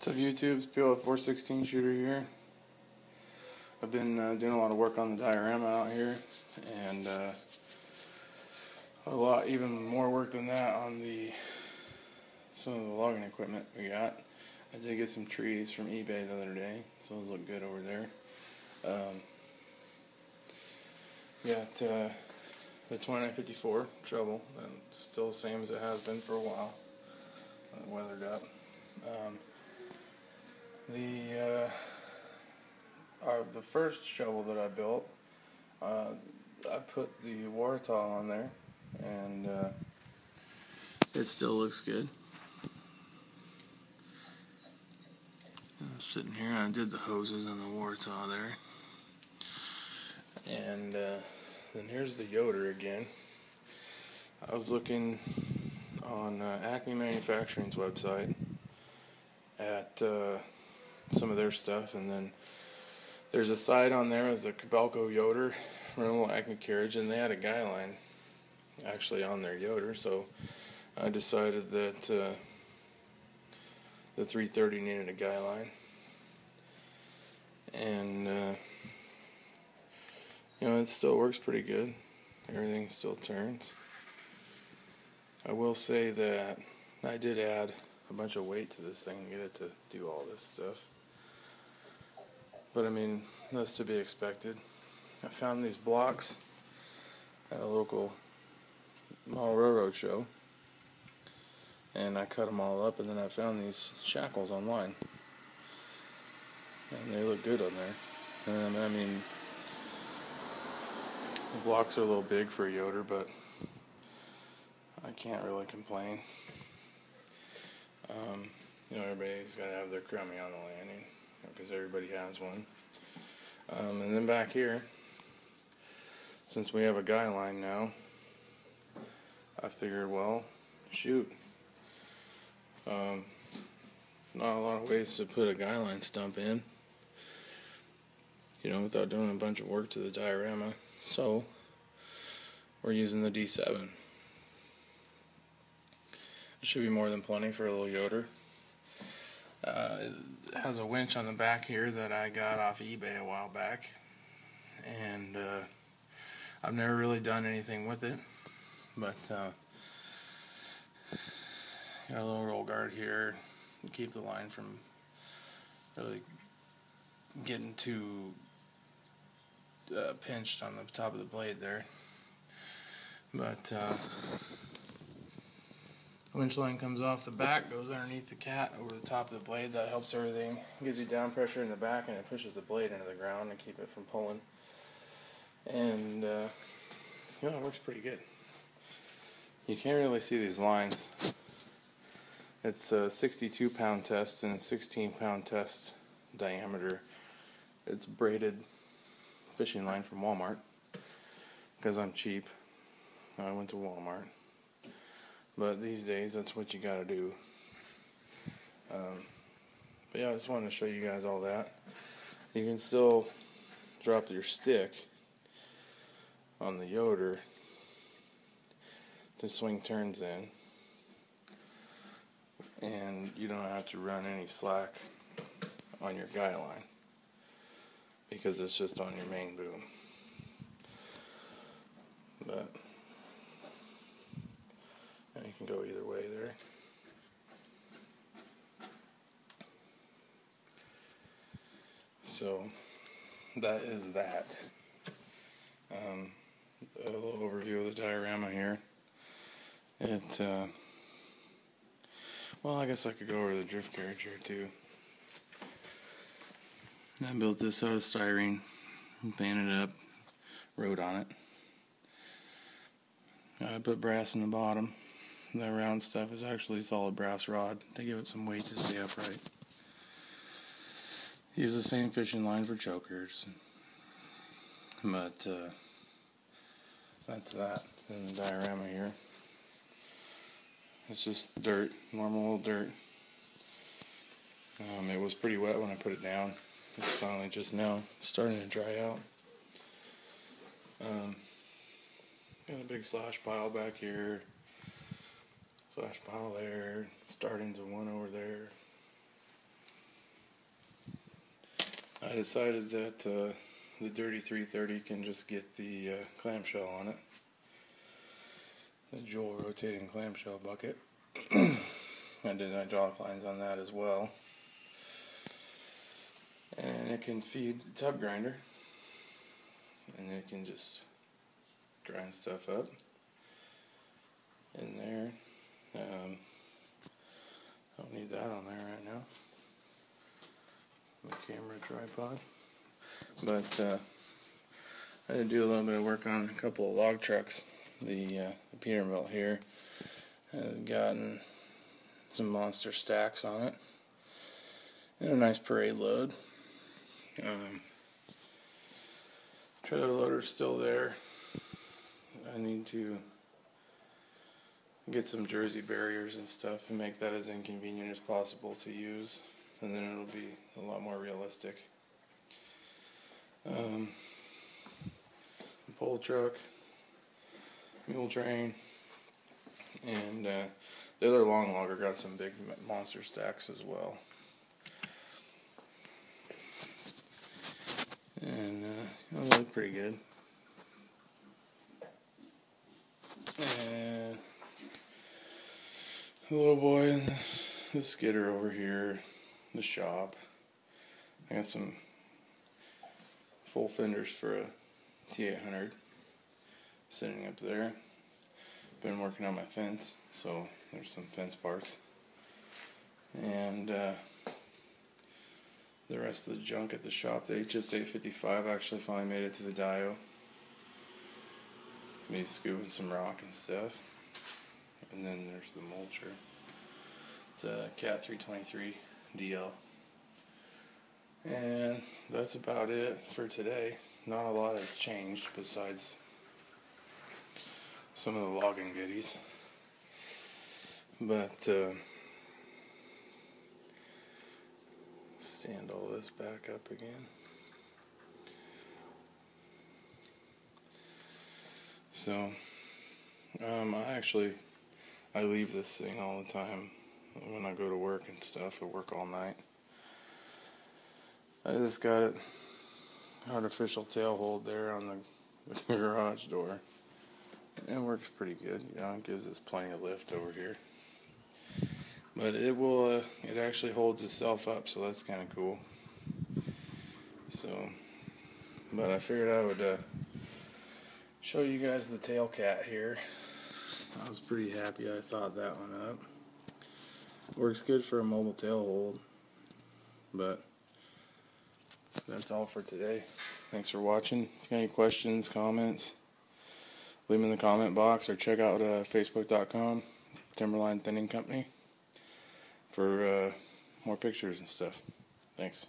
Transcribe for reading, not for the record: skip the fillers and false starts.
What's up, YouTube? It's PL 416 shooter here. I've been doing a lot of work on the diorama out here, and even more work than that on some of the logging equipment we got. I did get some trees from eBay the other day, so those look good over there. Got the 2954 treble, still the same as it has been for a while. Weathered up. The first shovel that I built, I put the Waratah on there, and it still looks good. I'm sitting here, I did the hoses on the Waratah there, and then here's the Yoder again. I was looking on Acme Manufacturing's website at some of their stuff, and then there's a side on there with the Cabelco Yoder rental Acme carriage, and they had a guy line actually on their Yoder, so I decided that the 330 needed a guy line, and it still works pretty good. Everything still turns. I will say that I did add a bunch of weight to this thing to get it to do all this stuff. But I mean, that's to be expected. I found these blocks at a local model railroad show, and I cut them all up, and then I found these shackles online, and they look good on there. And I mean, the blocks are a little big for a Yoder, but I can't really complain. Everybody's got to have their crummy on the landing, because everybody has one. And then back here, since we have a guy line now, I figured, well, shoot. Not a lot of ways to put a guy line stump in, without doing a bunch of work to the diorama. So, we're using the D7. It should be more than plenty for a little Yoder. It has a winch on the back here that I got off eBay a while back, and I've never really done anything with it, but got a little roll guard here to keep the line from really getting too pinched on the top of the blade there. But winch line comes off the back, goes underneath the cat over the top of the blade. That helps everything. Gives you down pressure in the back, and it pushes the blade into the ground and keep it from pulling. And it works pretty good. You can't really see these lines. It's a 62-pound test and a 16-pound test diameter. It's braided fishing line from Walmart, because I'm cheap. I went to Walmart. But these days, that's what you gotta do. But yeah, I just wanted to show you guys all that. You can still drop your stick on the Yoder to swing turns in, and you don't have to run any slack on your guy line, because it's just on your main boom. But you can go either way there. So that is that. A little overview of the diorama here. Well, I guess I could go over the drift carriage here too. I built this out of styrene, painted it up, wrote on it. I put brass in the bottom. The round stuff is actually solid brass rod to give it some weight to stay upright. Use the same fishing line for chokers. But that's that in the diorama here. It's just dirt, normal old dirt. It was pretty wet when I put it down. It's finally just now starting to dry out. Got a big slash pile back here. Slash pile there, starting to one over there. I decided that the Dirty 330 can just get the clamshell on it, the dual rotating clamshell bucket. I did hydraulic lines on that as well, and it can feed the tub grinder, and it can just grind stuff up in there. I don't need that on there right now, my camera tripod. But I had to do a little bit of work on a couple of log trucks. The Peterbilt here has gotten some monster stacks on it and a nice parade load. Trailer loader's still there. I need to get some jersey barriers and stuff and make that as inconvenient as possible to use, and then it'll be a lot more realistic. The pole truck, mule train, and the other long logger got some big monster stacks as well. And they look pretty good. And the little boy and the skidder over here, the shop. I got some full fenders for a T800 sitting up there. Been working on my fence, so there's some fence parts. And the rest of the junk at the shop, the HS855 actually finally made it to the dyno. Me scooping some rock and stuff. And then there's the mulcher. It's a Cat 323 DL. And that's about it for today. Not a lot has changed besides some of the logging goodies. But stand all this back up again. So I leave this thing all the time when I go to work and stuff. I work all night. I just got it artificial tail hold there on the garage door. It works pretty good. It gives us plenty of lift over here. But it actually holds itself up, so that's kind of cool. So, but I figured I would show you guys the tail cat here. I was pretty happy I thought that one up. Works good for a mobile tail hold. But that's all for today. Thanks for watching. If you got any questions, comments, leave them in the comment box, or check out facebook.com, Timberline Thinning Company, for more pictures and stuff. Thanks.